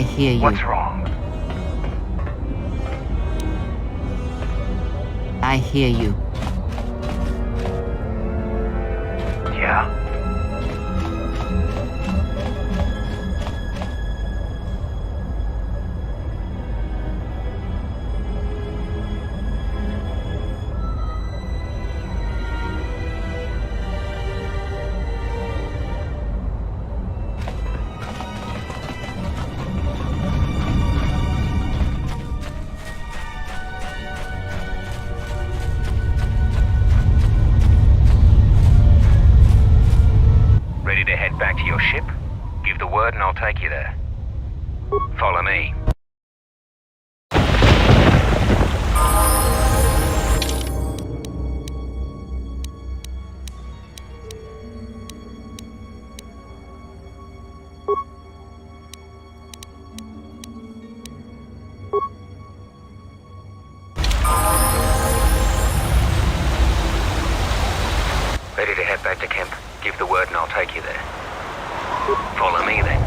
I hear you. What's wrong? I hear you. Yeah? Ready to head back to your ship? Give the word and I'll take you there. Follow me. Ready to head back to camp? Give the word and I'll take you there. Follow me then.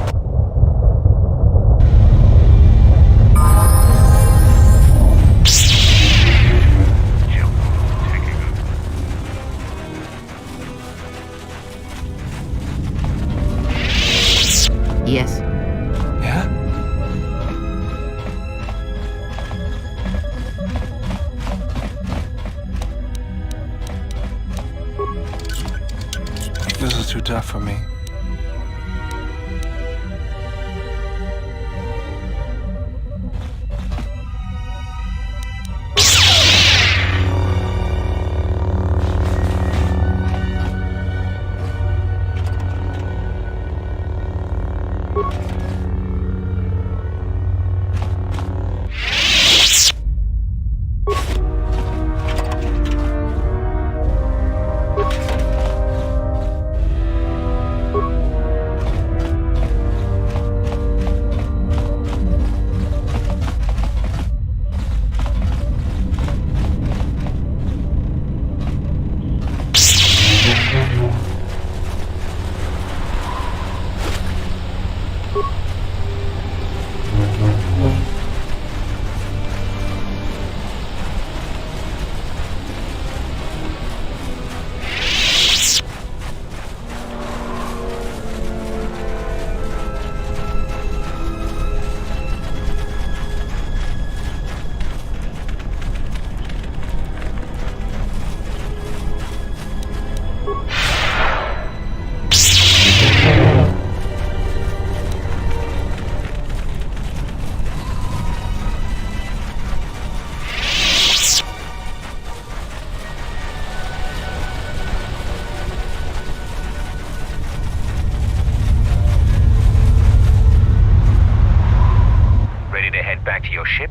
Yes. Yeah? This is too tough for me. Back to your ship?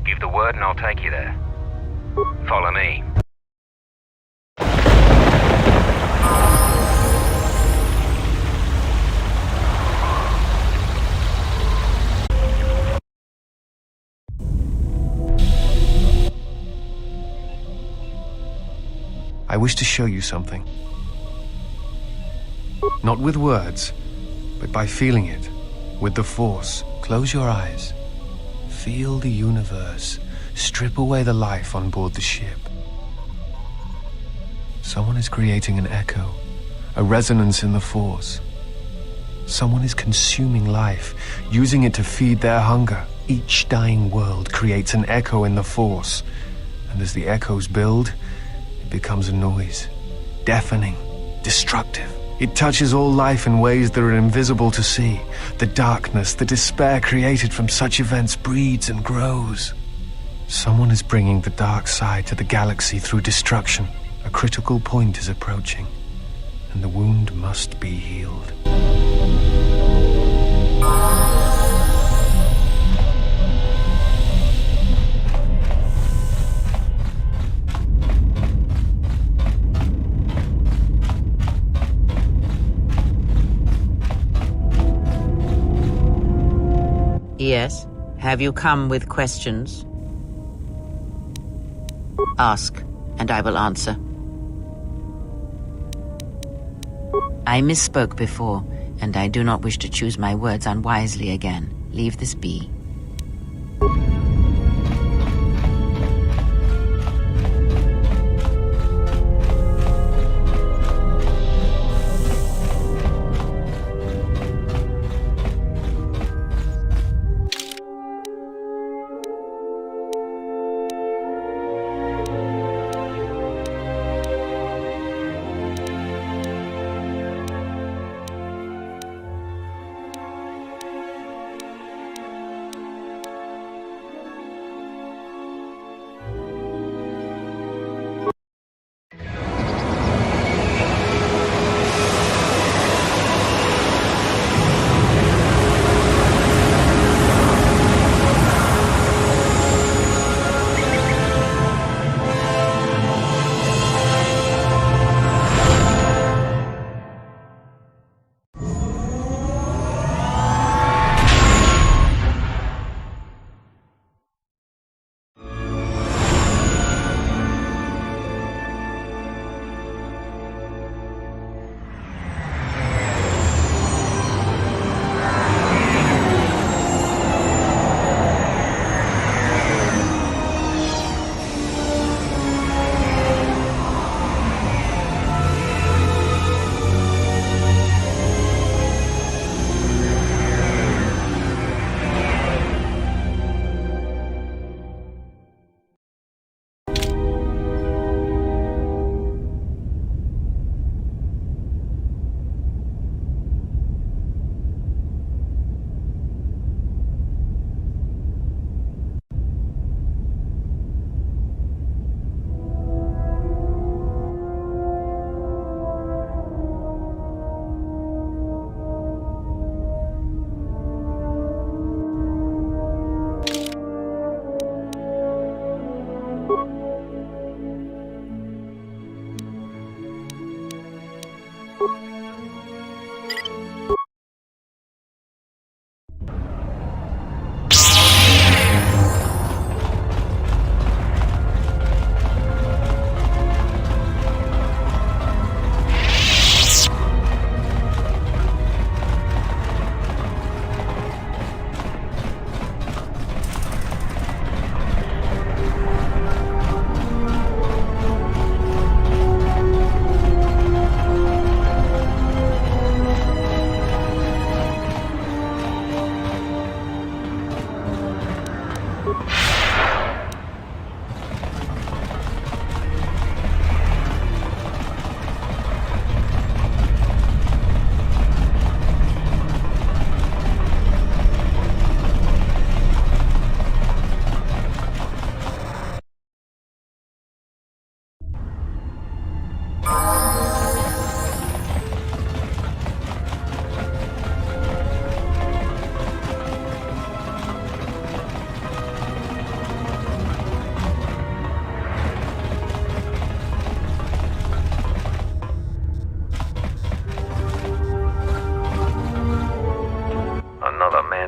Give the word and I'll take you there. Follow me. I wish to show you something. Not with words, but by feeling it, with the Force. Close your eyes. Feel the universe strip away the life on board the ship. Someone is creating an echo, a resonance in the Force. Someone is consuming life, using it to feed their hunger. Each dying world creates an echo in the Force, and as the echoes build, it becomes a noise, deafening, destructive. It touches all life in ways that are invisible to see. The darkness, the despair created from such events breeds and grows. Someone is bringing the dark side to the galaxy through destruction. A critical point is approaching, and the wound must be healed. Yes. Have you come with questions? Ask, and I will answer. I misspoke before, and I do not wish to choose my words unwisely again. leave this be.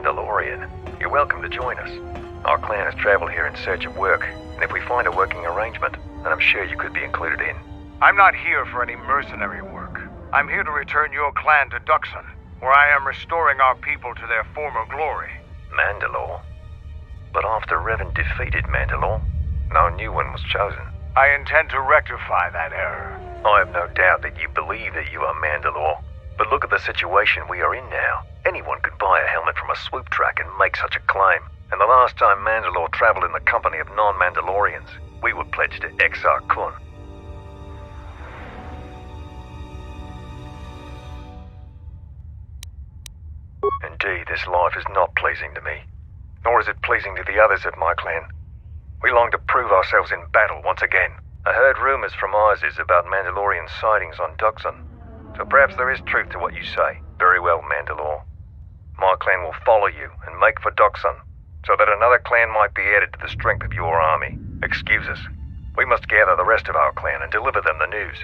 Mandalorian. You're welcome to join us. Our clan has traveled here in search of work, and if we find a working arrangement, then I'm sure you could be included in. I'm not here for any mercenary work. I'm here to return your clan to Duxon, where I am restoring our people to their former glory. Mandalore? But after Revan defeated Mandalore, no new one was chosen. I intend to rectify that error. I have no doubt that you believe that you are Mandalore. But look at the situation we are in now. Anyone could buy a helmet from a swoop track and make such a claim. And the last time Mandalore traveled in the company of non-Mandalorians, we were pledged to Exar Kun. Indeed, this life is not pleasing to me. Nor is it pleasing to the others of my clan. We long to prove ourselves in battle once again. I heard rumors from Isis about Mandalorian sightings on Duxon. So perhaps there is truth to what you say. Very well, Mandalore. My clan will follow you and make for Duxon, so that another clan might be added to the strength of your army. Excuse us. We must gather the rest of our clan and deliver them the news.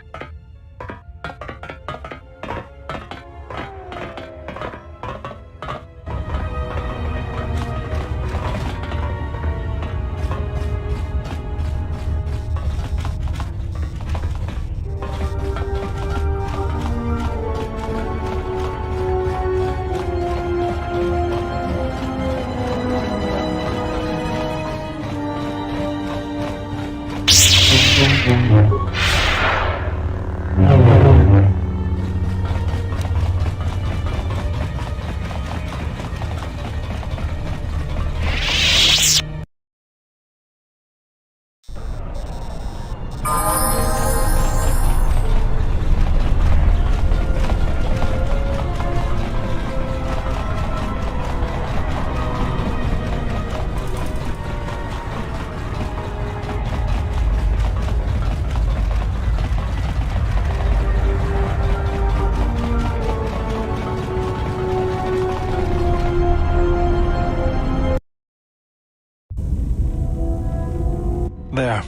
There.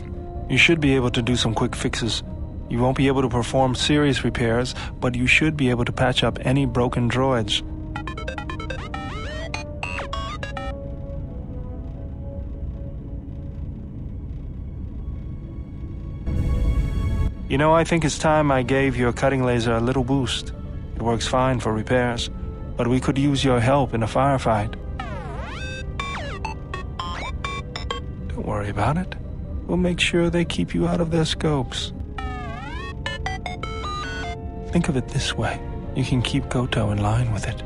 You should be able to do some quick fixes. You won't be able to perform serious repairs, but you should be able to patch up any broken droids. You know, I think it's time I gave your cutting laser a little boost. It works fine for repairs, but we could use your help in a firefight. Don't worry about it. We'll make sure they keep you out of their scopes. Think of it this way. You can keep Goto in line with it.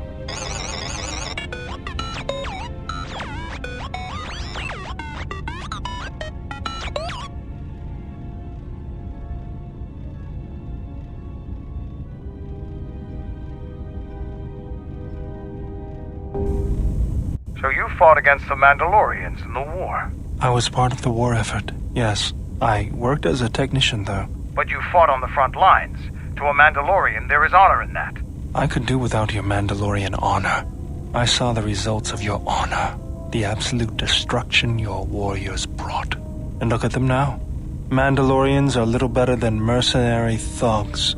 So you fought against the Mandalorians in the war? I was part of the war effort, yes. I worked as a technician, though. But you fought on the front lines. To a Mandalorian, there is honor in that. I could do without your Mandalorian honor. I saw the results of your honor, the absolute destruction your warriors brought. And look at them now. Mandalorians are little better than mercenary thugs.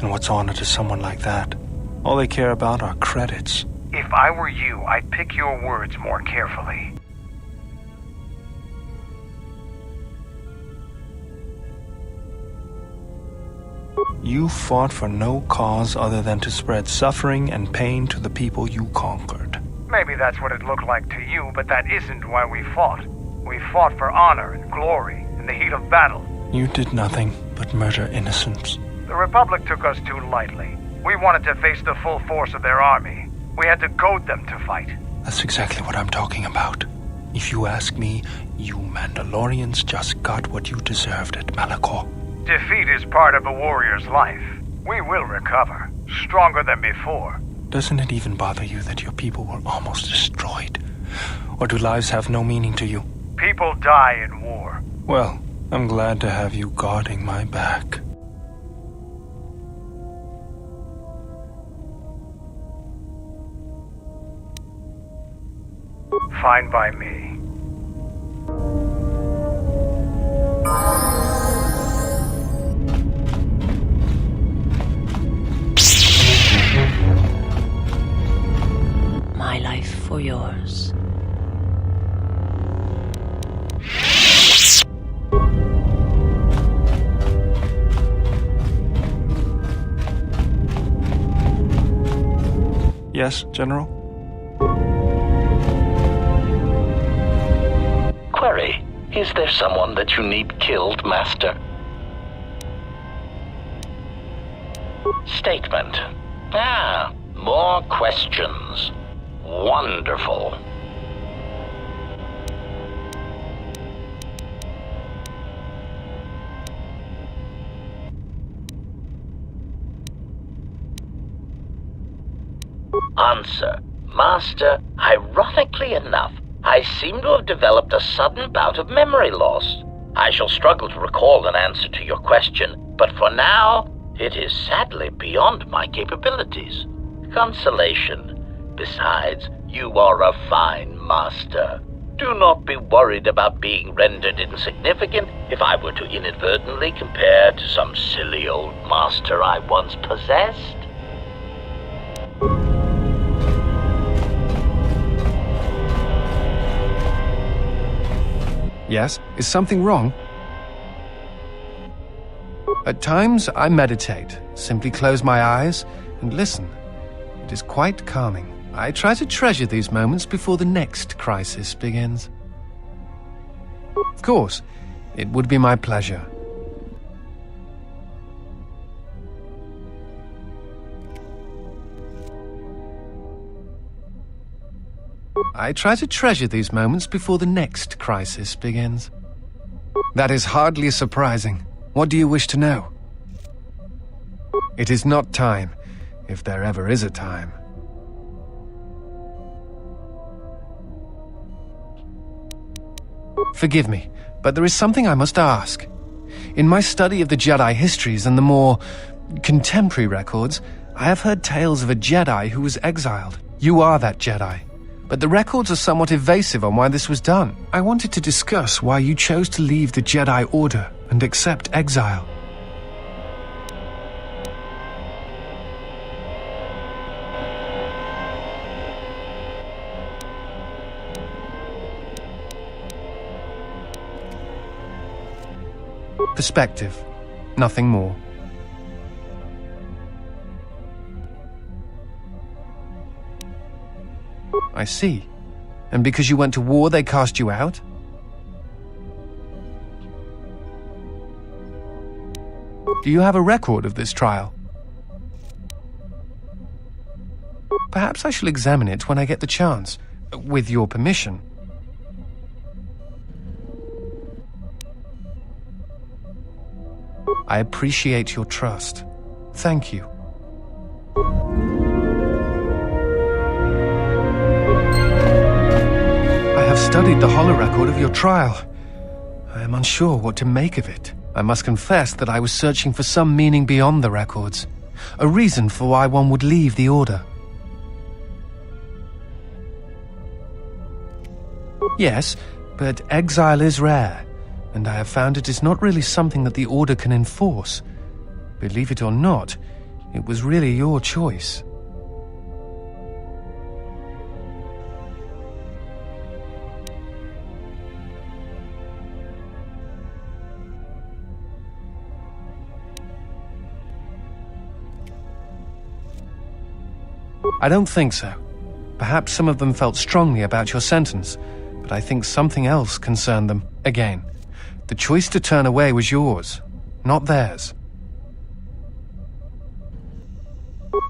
And what's honor to someone like that? All they care about are credits. If I were you, I'd pick your words more carefully. You fought for no cause other than to spread suffering and pain to the people you conquered. Maybe that's what it looked like to you, but that isn't why we fought. We fought for honor and glory in the heat of battle. You did nothing but murder innocents. The Republic took us too lightly. We wanted to face the full force of their army. We had to goad them to fight. That's exactly what I'm talking about. If you ask me, you Mandalorians just got what you deserved at Malachor. Defeat is part of a warrior's life. We will recover, stronger than before. Doesn't it even bother you that your people were almost destroyed? Or do lives have no meaning to you? People die in war. Well, I'm glad to have you guarding my back. Fine by me. My life for yours. Yes, General? Query, is there someone that you need killed, Master? Statement. More questions. Wonderful. Answer. Master, ironically enough, I seem to have developed a sudden bout of memory loss. I shall struggle to recall an answer to your question, but for now, it is sadly beyond my capabilities. Consolation. Besides, you are a fine master. Do not be worried about being rendered insignificant if I were to inadvertently compare to some silly old master I once possessed. Yes? Is something wrong? At times, I meditate, simply close my eyes and listen. It is quite calming. I try to treasure these moments before the next crisis begins. Of course, it would be my pleasure. I try to treasure these moments before the next crisis begins. That is hardly surprising. What do you wish to know? It is not time, if there ever is a time. Forgive me, but there is something I must ask. In my study of the Jedi histories and the more contemporary records, I have heard tales of a Jedi who was exiled. You are that Jedi, but the records are somewhat evasive on why this was done. I wanted to discuss why you chose to leave the Jedi Order and accept exile. Perspective, nothing more. I see. And because you went to war, they cast you out? Do you have a record of this trial? Perhaps I shall examine it when I get the chance, with your permission. I appreciate your trust. Thank you. I have studied the holorecord of your trial. I am unsure what to make of it. I must confess that I was searching for some meaning beyond the records, a reason for why one would leave the Order. Yes, but exile is rare, and I have found it is not really something that the Order can enforce. Believe it or not, it was really your choice. I don't think so. Perhaps some of them felt strongly about your sentence, but I think something else concerned them. Again, the choice to turn away was yours, not theirs.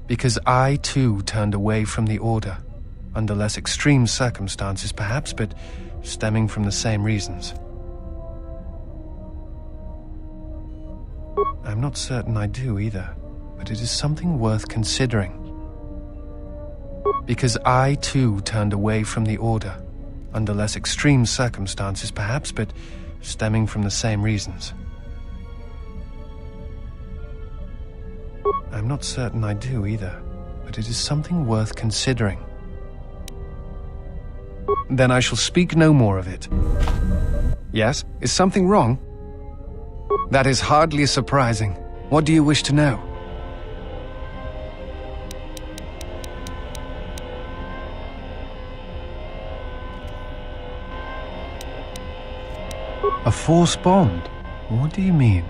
Because I, too, turned away from the Order, under less extreme circumstances perhaps, but stemming from the same reasons. I'm not certain I do either, but it is something worth considering. Because I, too, turned away from the Order, under less extreme circumstances perhaps, but stemming from the same reasons. I'm not certain I do either, but it is something worth considering. Then I shall speak no more of it. Yes? Is something wrong? That is hardly surprising. What do you wish to know? A Force bond? What do you mean?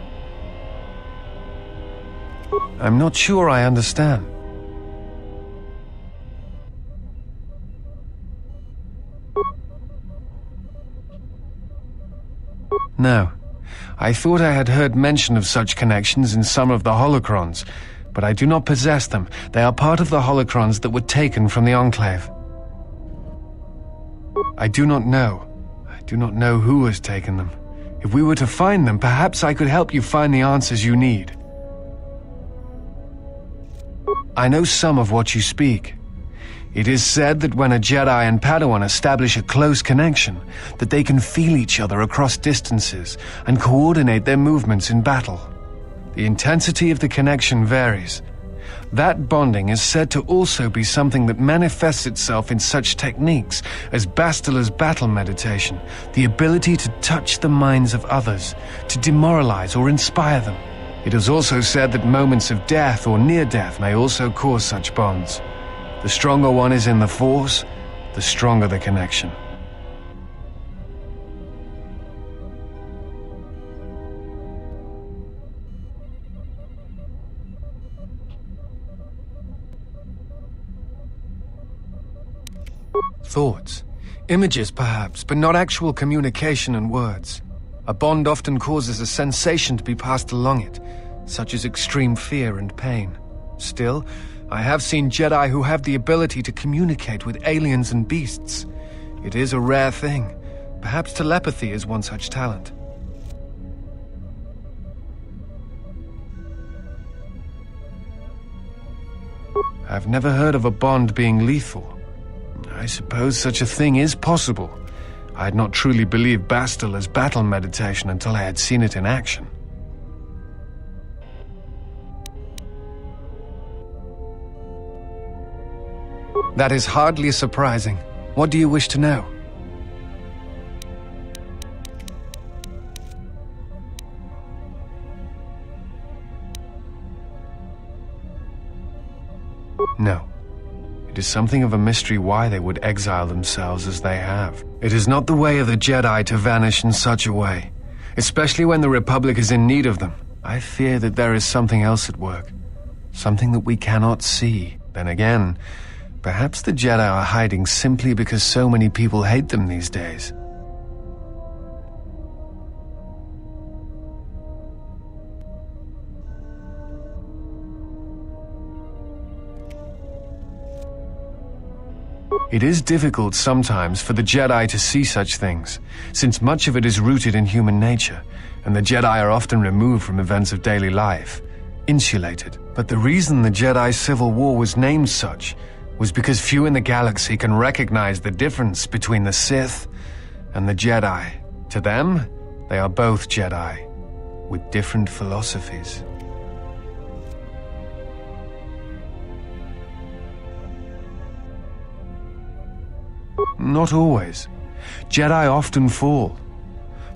I'm not sure I understand. No. I thought I had heard mention of such connections in some of the holocrons, but I do not possess them. They are part of the holocrons that were taken from the Enclave. I do not know. I do not know who has taken them. If we were to find them, perhaps I could help you find the answers you need. I know some of what you speak. It is said that when a Jedi and Padawan establish a close connection, that they can feel each other across distances and coordinate their movements in battle. The intensity of the connection varies. That bonding is said to also be something that manifests itself in such techniques as Bastila's battle meditation, the ability to touch the minds of others, to demoralize or inspire them. It is also said that moments of death or near death may also cause such bonds. The stronger one is in the Force, the stronger the connection. Thoughts, images perhaps, but not actual communication and words. A bond often causes a sensation to be passed along it, such as extreme fear and pain. Still, I have seen Jedi who have the ability to communicate with aliens and beasts. It is a rare thing. Perhaps telepathy is one such talent. I've never heard of a bond being lethal. I suppose such a thing is possible. I had not truly believed Bastille as battle meditation until I had seen it in action. That is hardly surprising. What do you wish to know? No. It is something of a mystery why they would exile themselves as they have. It is not the way of the Jedi to vanish in such a way, especially when the Republic is in need of them. I fear that there is something else at work, something that we cannot see. Then again, perhaps the Jedi are hiding simply because so many people hate them these days. It is difficult sometimes for the Jedi to see such things, since much of it is rooted in human nature, and the Jedi are often removed from events of daily life, insulated. But the reason the Jedi Civil War was named such was because few in the galaxy can recognize the difference between the Sith and the Jedi. To them, they are both Jedi, with different philosophies. Not always. Jedi often fall.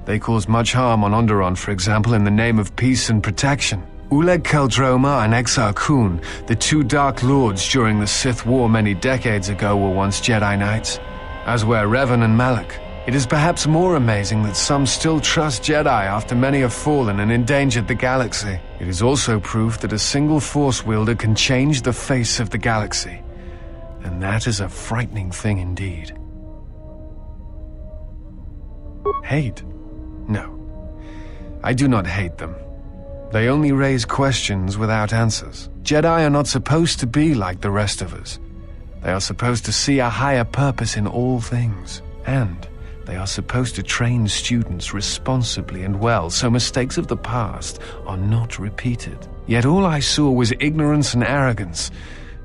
They cause much harm on Onderon, for example, in the name of peace and protection. Uleg Keldroma and Exar Kun, the two Dark Lords during the Sith War many decades ago, were once Jedi Knights, as were Revan and Malak. It is perhaps more amazing that some still trust Jedi after many have fallen and endangered the galaxy. It is also proof that a single Force wielder can change the face of the galaxy. And that is a frightening thing indeed. Hate? No. I do not hate them. They only raise questions without answers. Jedi are not supposed to be like the rest of us. They are supposed to see a higher purpose in all things. And they are supposed to train students responsibly and well, so mistakes of the past are not repeated. Yet all I saw was ignorance and arrogance,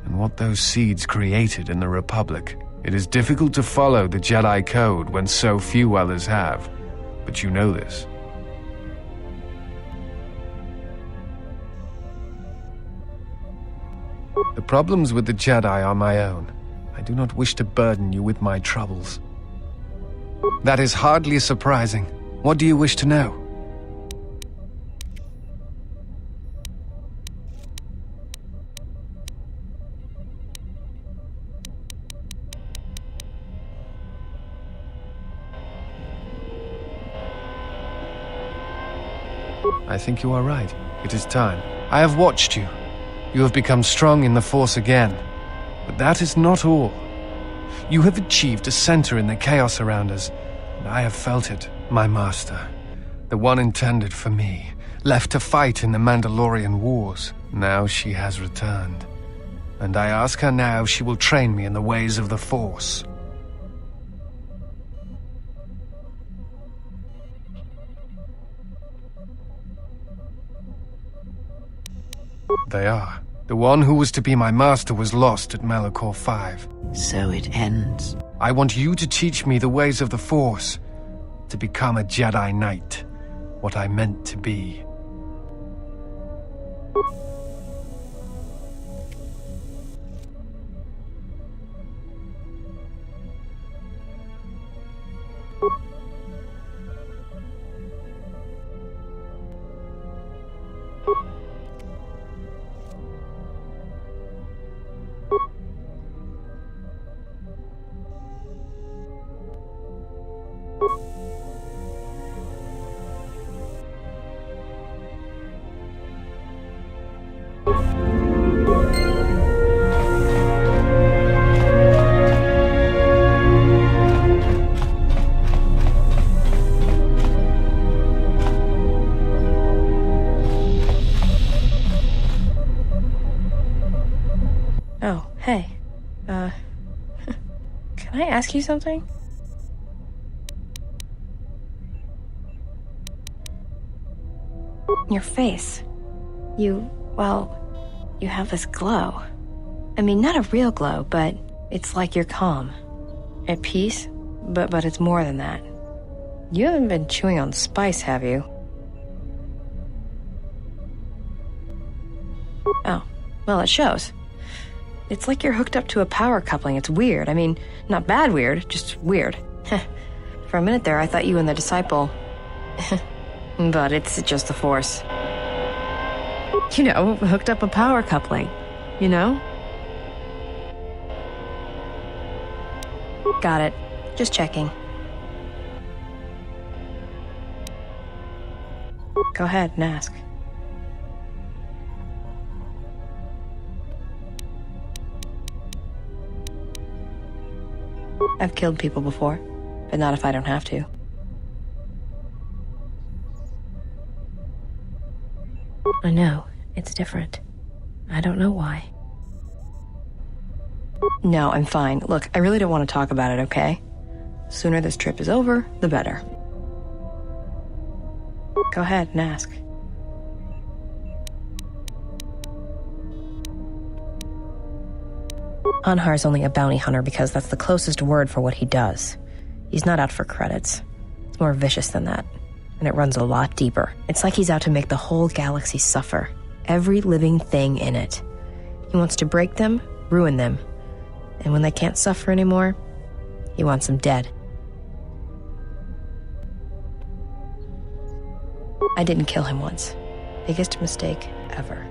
and what those seeds created in the Republic. It is difficult to follow the Jedi Code when so few others have, but you know this. The problems with the Jedi are my own. I do not wish to burden you with my troubles. That is hardly surprising. What do you wish to know? I think you are right. It is time. I have watched you. You have become strong in the Force again. But that is not all. You have achieved a center in the chaos around us, and I have felt it, my master. The one intended for me, left to fight in the Mandalorian wars. Now she has returned. And I ask her now if she will train me in the ways of the Force. They are. The one who was to be my master was lost at Malachor 5. So it ends. I want you to teach me the ways of the Force, to become a Jedi Knight, what I meant to be. Oh, hey. Can I ask you something? Your face. You have this glow. I mean, not a real glow, but it's like you're calm. At peace, but it's more than that. You haven't been chewing on spice, have you? Oh, well, it shows. It's like you're hooked up to a power coupling. It's weird. I mean, not bad weird, just weird. For a minute there, I thought you and the disciple... But it's just the Force. You know, hooked up a power coupling. You know? Got it. Just checking. Go ahead and ask. I've killed people before, but not if I don't have to. I know, it's different. I don't know why. No, I'm fine. Look, I really don't want to talk about it, okay? Sooner this trip is over, the better. Go ahead and ask. Anhar's only a bounty hunter because that's the closest word for what he does. He's not out for credits. It's more vicious than that, and it runs a lot deeper. It's like he's out to make the whole galaxy suffer. Every living thing in it. He wants to break them, ruin them, and when they can't suffer anymore, he wants them dead. I didn't kill him once. Biggest mistake ever.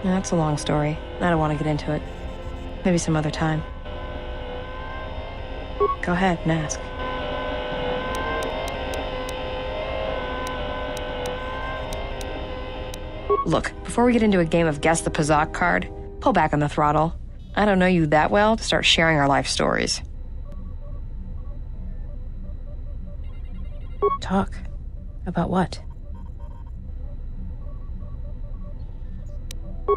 That's a long story. I don't want to get into it. Maybe some other time. Go ahead and ask. Look, before we get into a game of Guess the Pazak card, pull back on the throttle. I don't know you that well to start sharing our life stories. Talk. About what?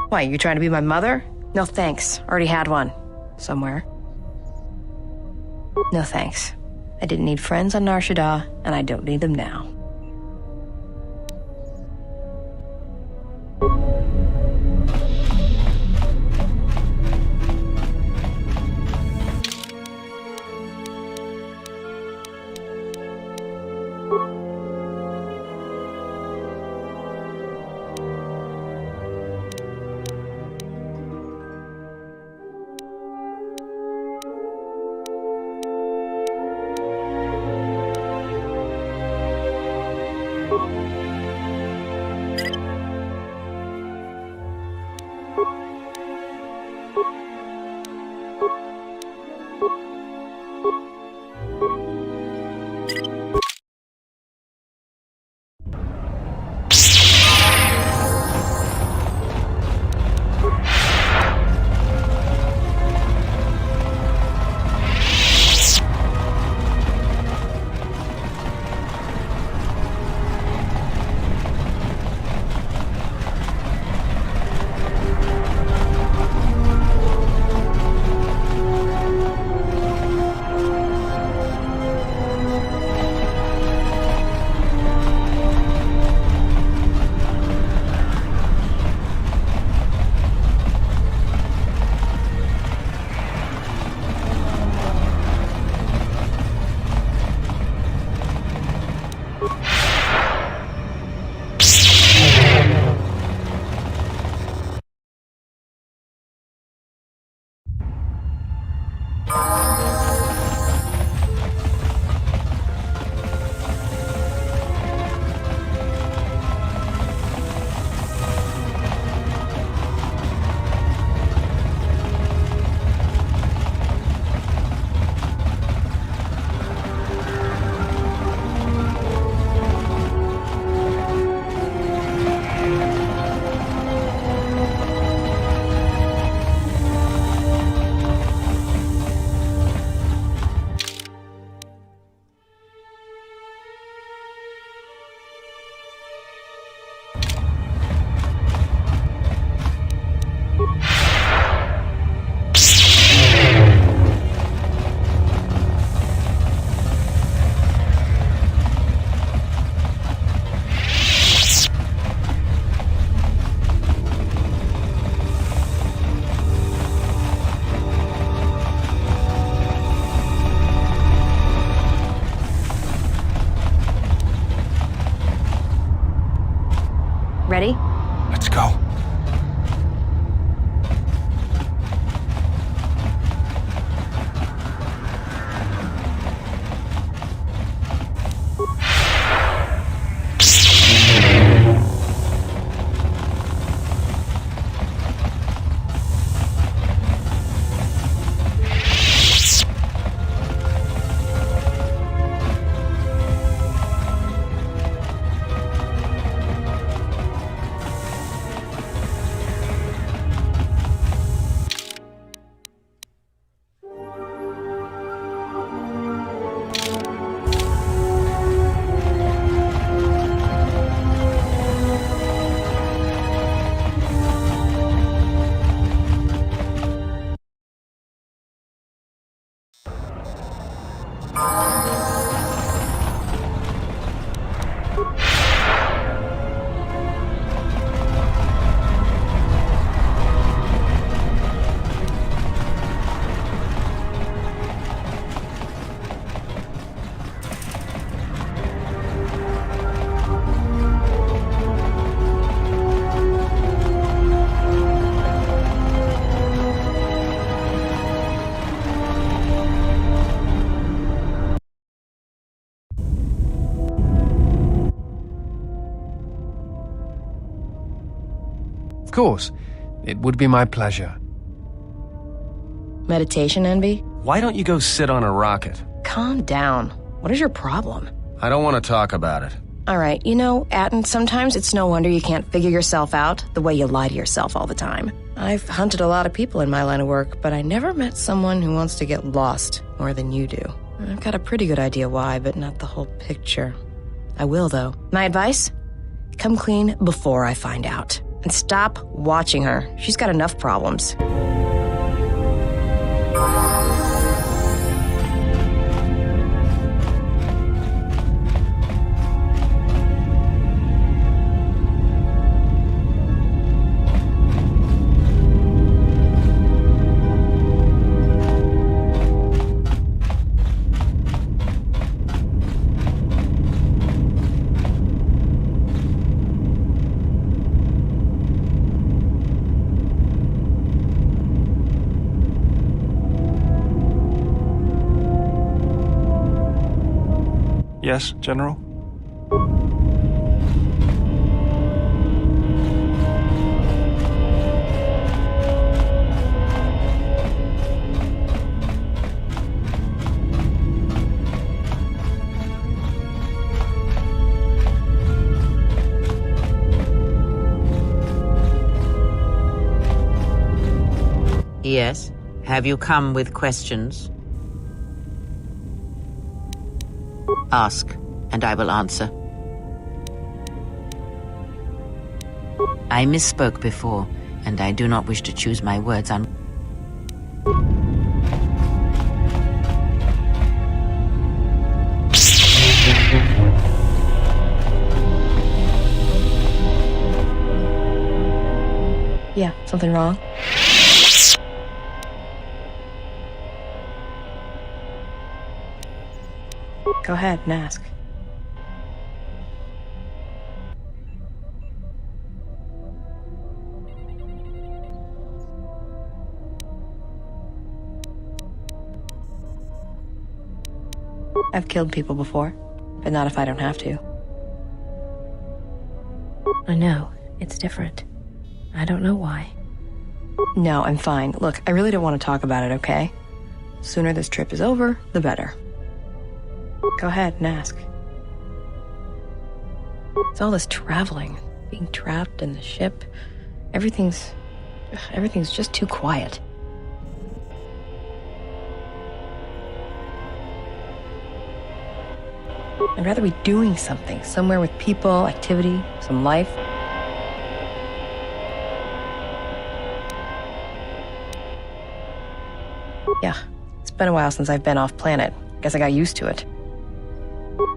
Why, you trying to be my mother? No thanks. Already had one. Somewhere. No thanks. I didn't need friends on Nar Shaddaa, and I don't need them now. go. Of course, it would be my pleasure. Meditation envy? Why don't you go sit on a rocket? Calm down. What is your problem? I don't want to talk about it. Alright, you know, Atten, sometimes it's no wonder you can't figure yourself out the way you lie to yourself all the time. I've hunted a lot of people in my line of work, but I never met someone who wants to get lost more than you do. I've got a pretty good idea why, but not the whole picture. I will, though. My advice? Come clean before I find out. And stop watching her. She's got enough problems. Yes, General? Yes. Have you come with questions? Ask, and I will answer. I misspoke before, and I do not wish to choose my words on... Yeah, something wrong? Go ahead and ask. I've killed people before, but not if I don't have to. I know, it's different. I don't know why. No, I'm fine. Look, I really don't want to talk about it, okay? The sooner this trip is over, the better. Go ahead and ask. It's all this traveling, being trapped in the ship. Everything's just too quiet. I'd rather be doing something, somewhere with people, activity, some life. Yeah, it's been a while since I've been off planet. Guess I got used to it.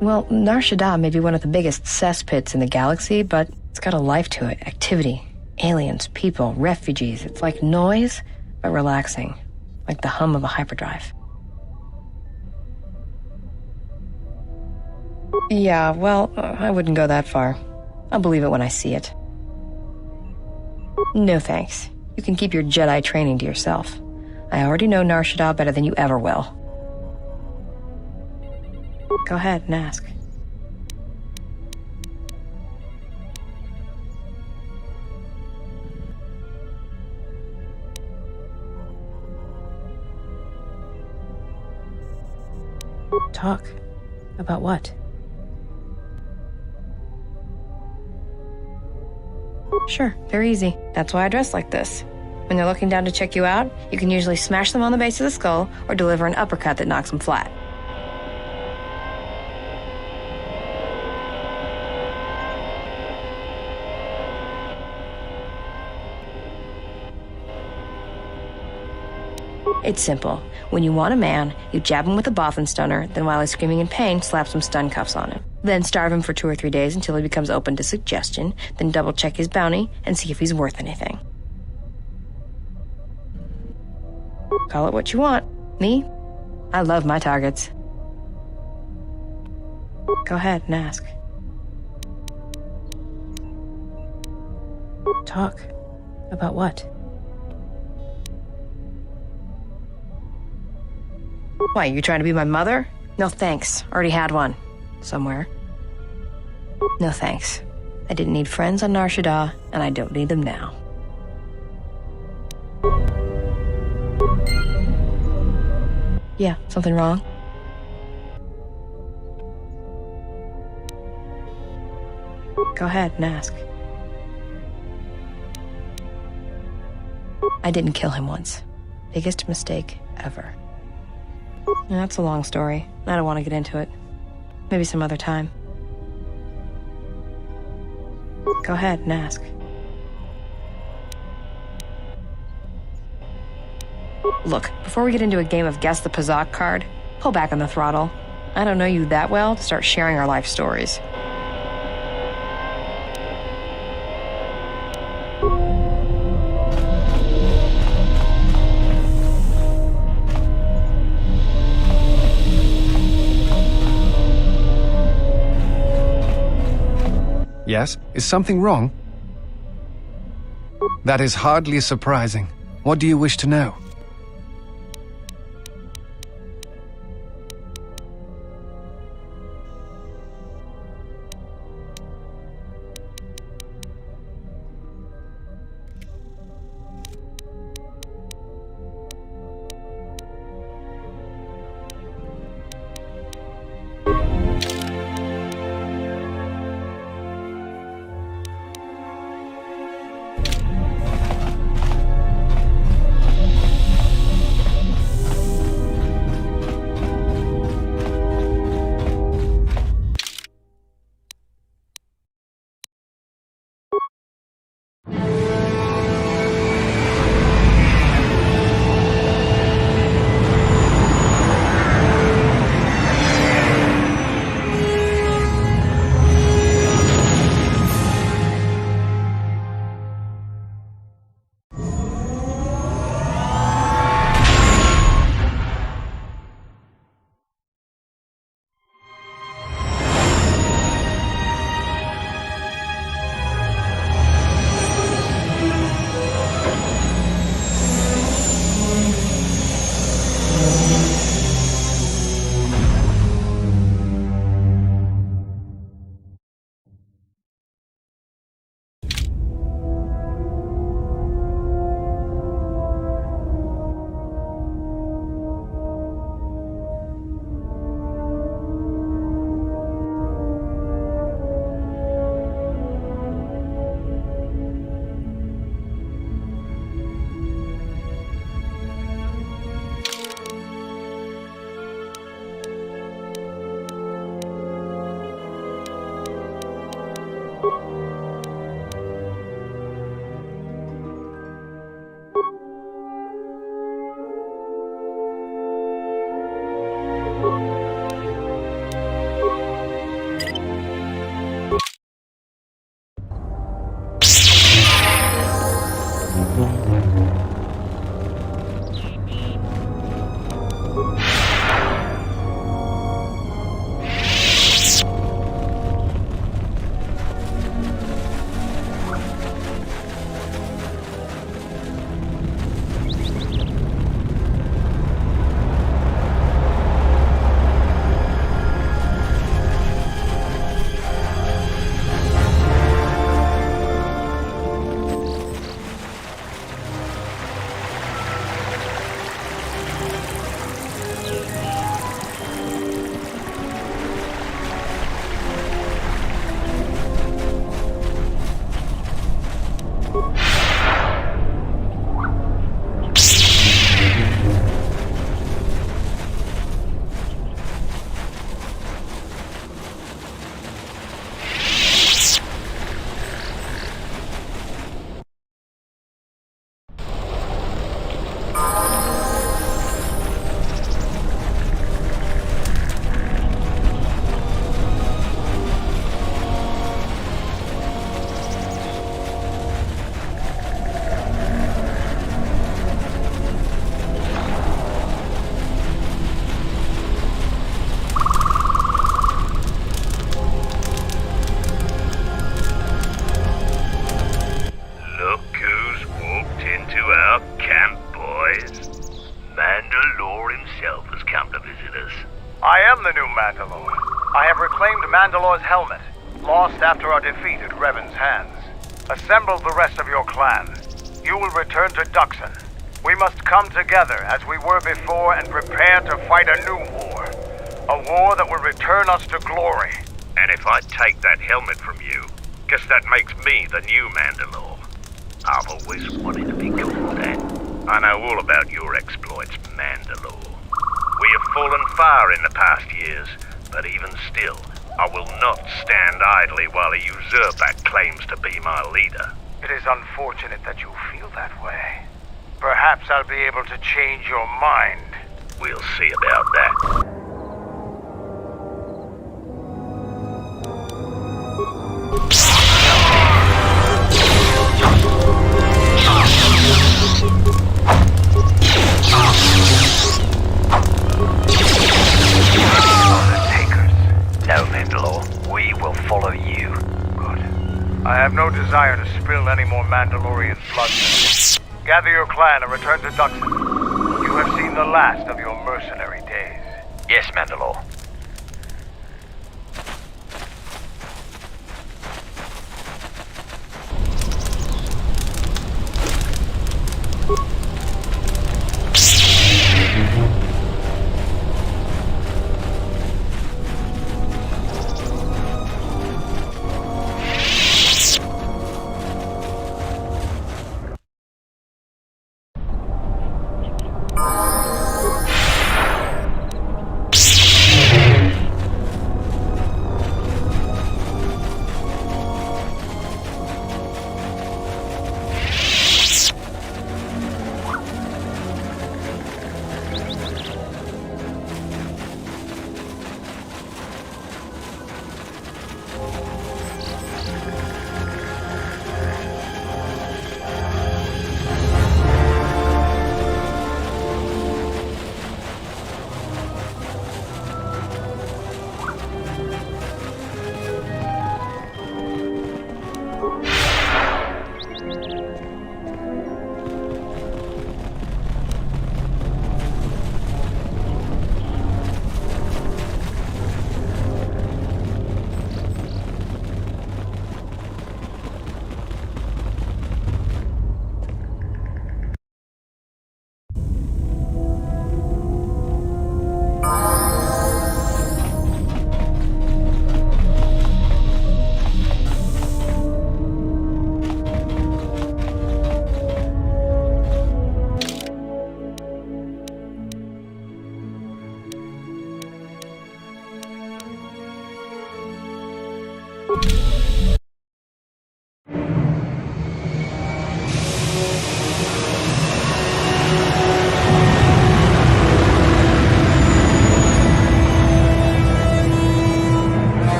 Well, Nar Shaddaa may be one of the biggest cesspits in the galaxy, but it's got a life to it. Activity, aliens, people, refugees. It's like noise, but relaxing. Like the hum of a hyperdrive. Yeah, well, I wouldn't go that far. I'll believe it when I see it. No thanks. You can keep your Jedi training to yourself. I already know Nar Shaddaa better than you ever will. Go ahead and ask. Talk. About what? Sure, they're easy. That's why I dress like this. When they're looking down to check you out, you can usually smash them on the base of the skull or deliver an uppercut that knocks them flat. It's simple. When you want a man, you jab him with a Bothan stunner, then while he's screaming in pain, slap some stun cuffs on him. Then starve him for 2 or 3 days until he becomes open to suggestion, then double-check his bounty and see if he's worth anything. Call it what you want. Me? I love my targets. Go ahead and ask. Talk. About what? Why, you trying to be my mother? No thanks. Already had one. Somewhere. No thanks. I didn't need friends on Nar Shaddaa, and I don't need them now. Yeah, something wrong? Go ahead and ask. I didn't kill him once. Biggest mistake ever. That's a long story. I don't want to get into it. Maybe some other time. Go ahead and ask. Look, before we get into a game of Guess the Pazak card, pull back on the throttle. I don't know you that well to start sharing our life stories. Yes? Is something wrong? That is hardly surprising. What do you wish to know? the new Mandalore. I have reclaimed Mandalore's helmet, lost after our defeat at Revan's hands. Assemble the rest of your clan. You will return to Duxon. We must come together as we were before and prepare to fight a new war. A war that will return us to glory. And if I take that helmet from you, guess that makes me the new Mandalore. I've always wanted to be called that. I know all about your exploits, Mandalore. We have fallen far in the past years, but even still, I will not stand idly while a usurper claims to be my leader. It is unfortunate that you feel that way. Perhaps I'll be able to change your mind. We'll see about that. No, Mandalore. We will follow you. Good. I have no desire to spill any more Mandalorian blood. Gather your clan and return to Duxon. You have seen the last of your mercenary days. Yes, Mandalore.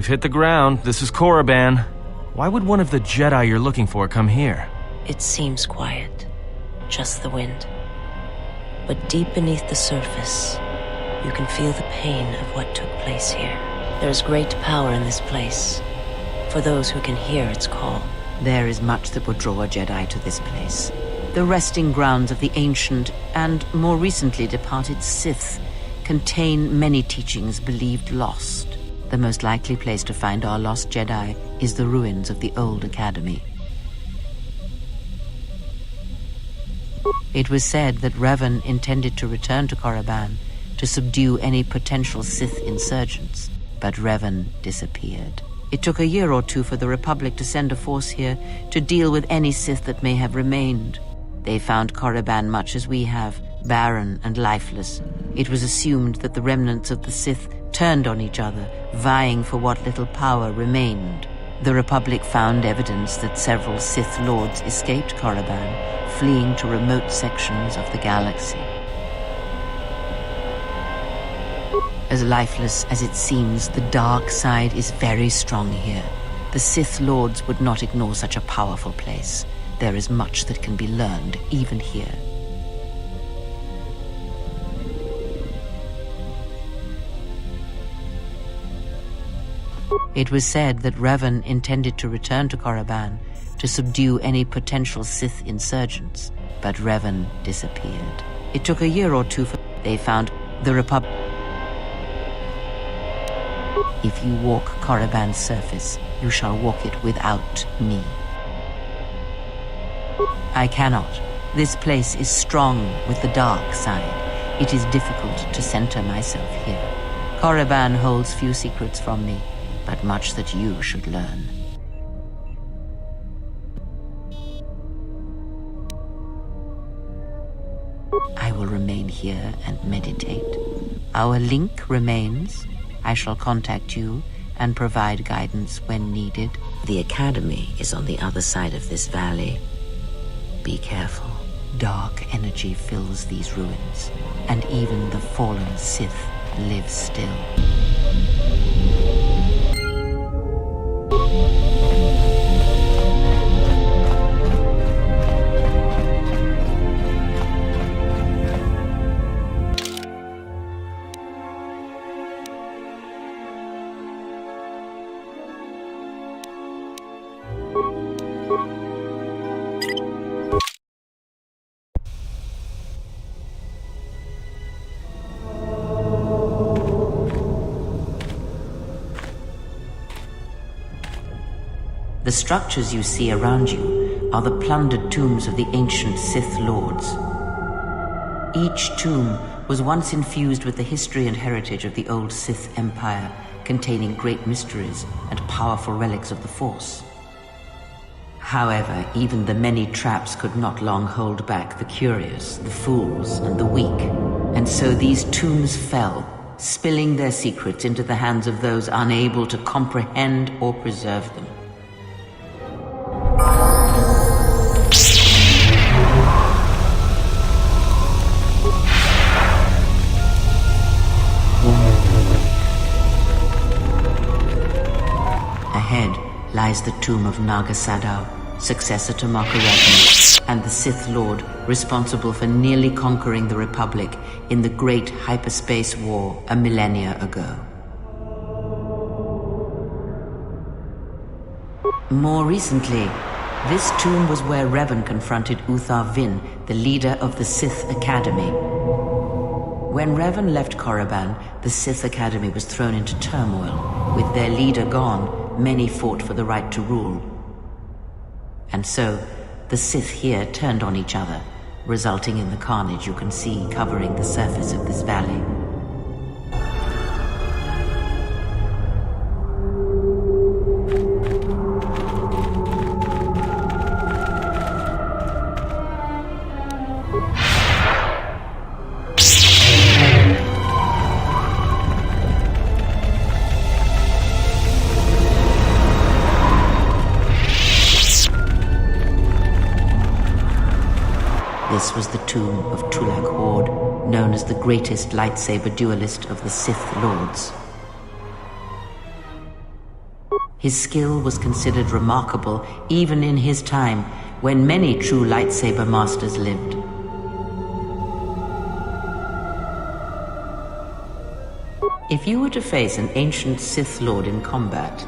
We've hit the ground. This is Korriban. Why would one of the Jedi you're looking for come here? It seems quiet. Just the wind. But deep beneath the surface, you can feel the pain of what took place here. There is great power in this place, for those who can hear its call. There is much that would draw a Jedi to this place. The resting grounds of the ancient and more recently departed Sith contain many teachings believed lost. The most likely place to find our lost Jedi is the ruins of the old Academy. It was said that Revan intended to return to Korriban to subdue any potential Sith insurgents, but Revan disappeared. It took a year or two for the Republic to send a force here to deal with any Sith that may have remained. They found Korriban much as we have, barren and lifeless. It was assumed that the remnants of the Sith turned on each other, vying for what little power remained. The Republic found evidence that several Sith Lords escaped Korriban, fleeing to remote sections of the galaxy. As lifeless as it seems, the dark side is very strong here. The Sith Lords would not ignore such a powerful place. There is much that can be learned, even here. It was said that Revan intended to return to Korriban to subdue any potential Sith insurgents, but Revan disappeared. It took a year or two for they found the Republic. If you walk Korriban's surface, you shall walk it without me. I cannot. This place is strong with the dark side. It is difficult to center myself here. Korriban holds few secrets from me, but much that you should learn. I will remain here and meditate. Our link remains. I shall contact you and provide guidance when needed. The Academy is on the other side of this valley. Be careful. Dark energy fills these ruins, and even the fallen Sith live still. The structures you see around you are the plundered tombs of the ancient Sith Lords. Each tomb was once infused with the history and heritage of the old Sith Empire, containing great mysteries and powerful relics of the Force. However, even the many traps could not long hold back the curious, the fools, and the weak. And so these tombs fell, spilling their secrets into the hands of those unable to comprehend or preserve them. Ahead lies the tomb of Naga Sadow, successor to Korriban, and the Sith Lord responsible for nearly conquering the Republic in the Great Hyperspace War a millennia ago. More recently, this tomb was where Revan confronted Uthar Vin, the leader of the Sith Academy. When Revan left Korriban, the Sith Academy was thrown into turmoil. With their leader gone, many fought for the right to rule. And so, the Sith here turned on each other, resulting in the carnage you can see covering the surface of this valley. This was the tomb of Tulak Hord, known as the greatest lightsaber duelist of the Sith Lords. His skill was considered remarkable even in his time, when many true lightsaber masters lived. If you were to face an ancient Sith Lord in combat,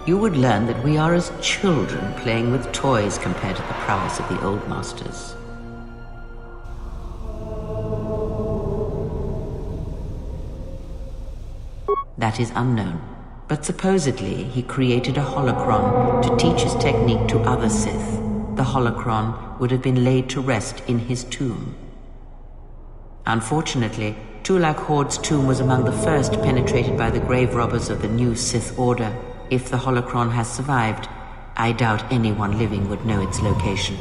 you would learn that we are as children playing with toys compared to the prowess of the old masters. That is unknown, but supposedly he created a holocron to teach his technique to other Sith. The holocron would have been laid to rest in his tomb. Unfortunately, Tulak Hord's tomb was among the first penetrated by the grave robbers of the new Sith Order. If the holocron has survived, I doubt anyone living would know its location.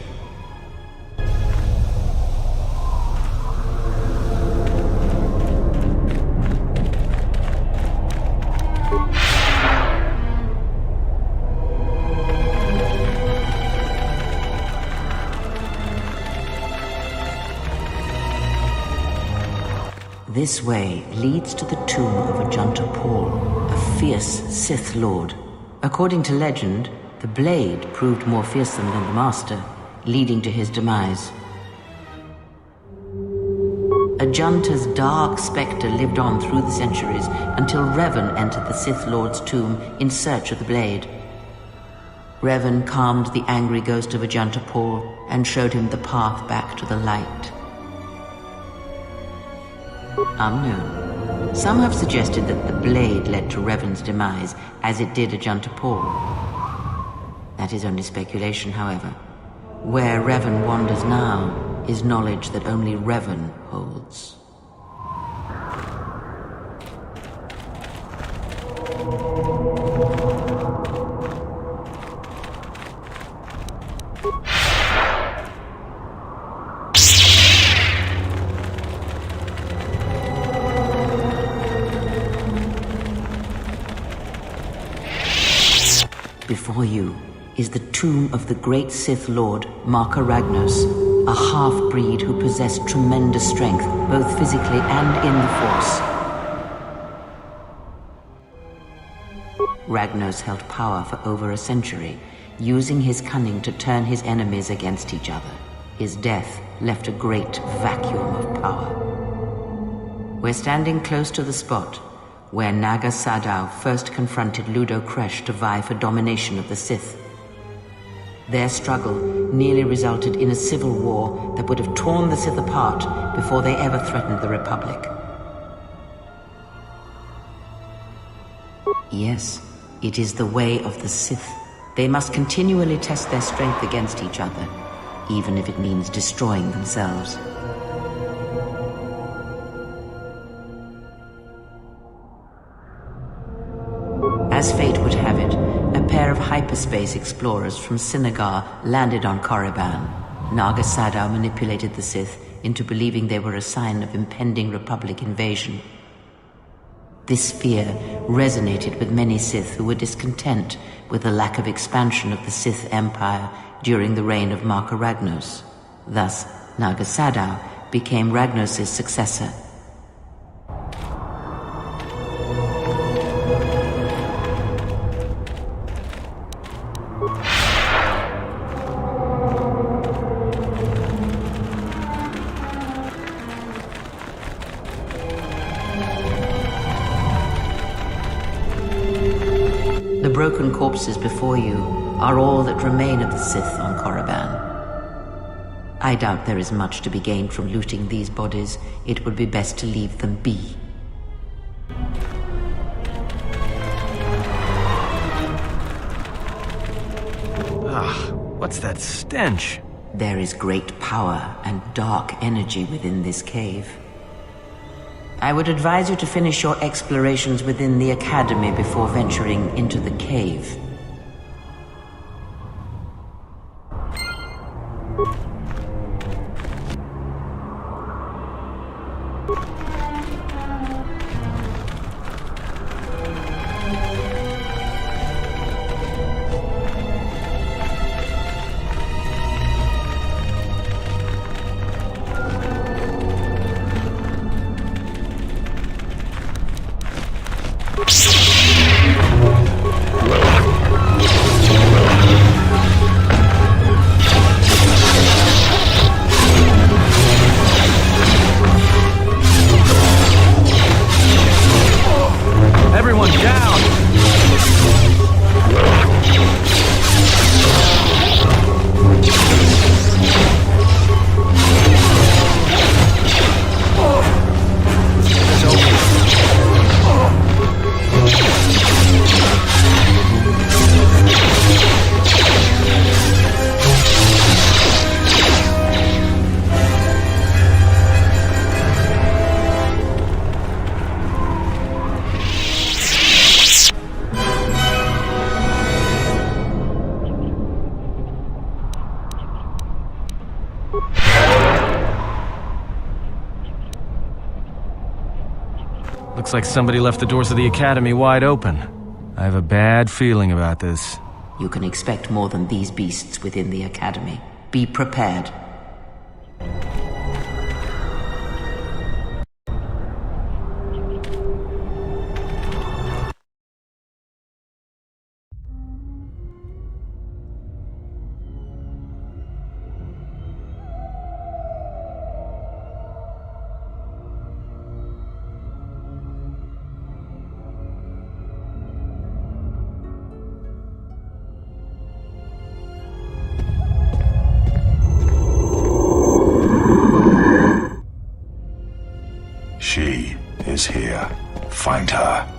This way leads to the tomb of Ajanta Paul, a fierce Sith Lord. According to legend, the blade proved more fearsome than the Master, leading to his demise. Ajanta's dark specter lived on through the centuries until Revan entered the Sith Lord's tomb in search of the blade. Revan calmed the angry ghost of Ajanta Paul and showed him the path back to the light. Unknown. Some have suggested that the blade led to Revan's demise, as it did Ajanta Paul. That is only speculation, however. Where Revan wanders now is knowledge that only Revan holds. Before you is the tomb of the great Sith Lord, Marka Ragnos, a half-breed who possessed tremendous strength, both physically and in the Force. Ragnos held power for over a century, using his cunning to turn his enemies against each other. His death left a great vacuum of power. We're standing close to the spot where Naga Sadow first confronted Ludo Kresh to vie for domination of the Sith. Their struggle nearly resulted in a civil war that would have torn the Sith apart before they ever threatened the Republic. Yes, it is the way of the Sith. They must continually test their strength against each other, even if it means destroying themselves. As fate would have it, a pair of hyperspace explorers from Sinagar landed on Korriban. Naga Sadow manipulated the Sith into believing they were a sign of impending Republic invasion. This fear resonated with many Sith who were discontent with the lack of expansion of the Sith Empire during the reign of Marka Ragnos. Thus, Naga Sadow became Ragnos' successor. The broken corpses before you are all that remain of the Sith on Korriban. I doubt there is much to be gained from looting these bodies. It would be best to leave them be. What's that stench? There is great power and dark energy within this cave. I would advise you to finish your explorations within the Academy before venturing into the cave. Everyone down! Looks like somebody left the doors of the Academy wide open. I have a bad feeling about this. You can expect more than these beasts within the Academy. Be prepared. find her.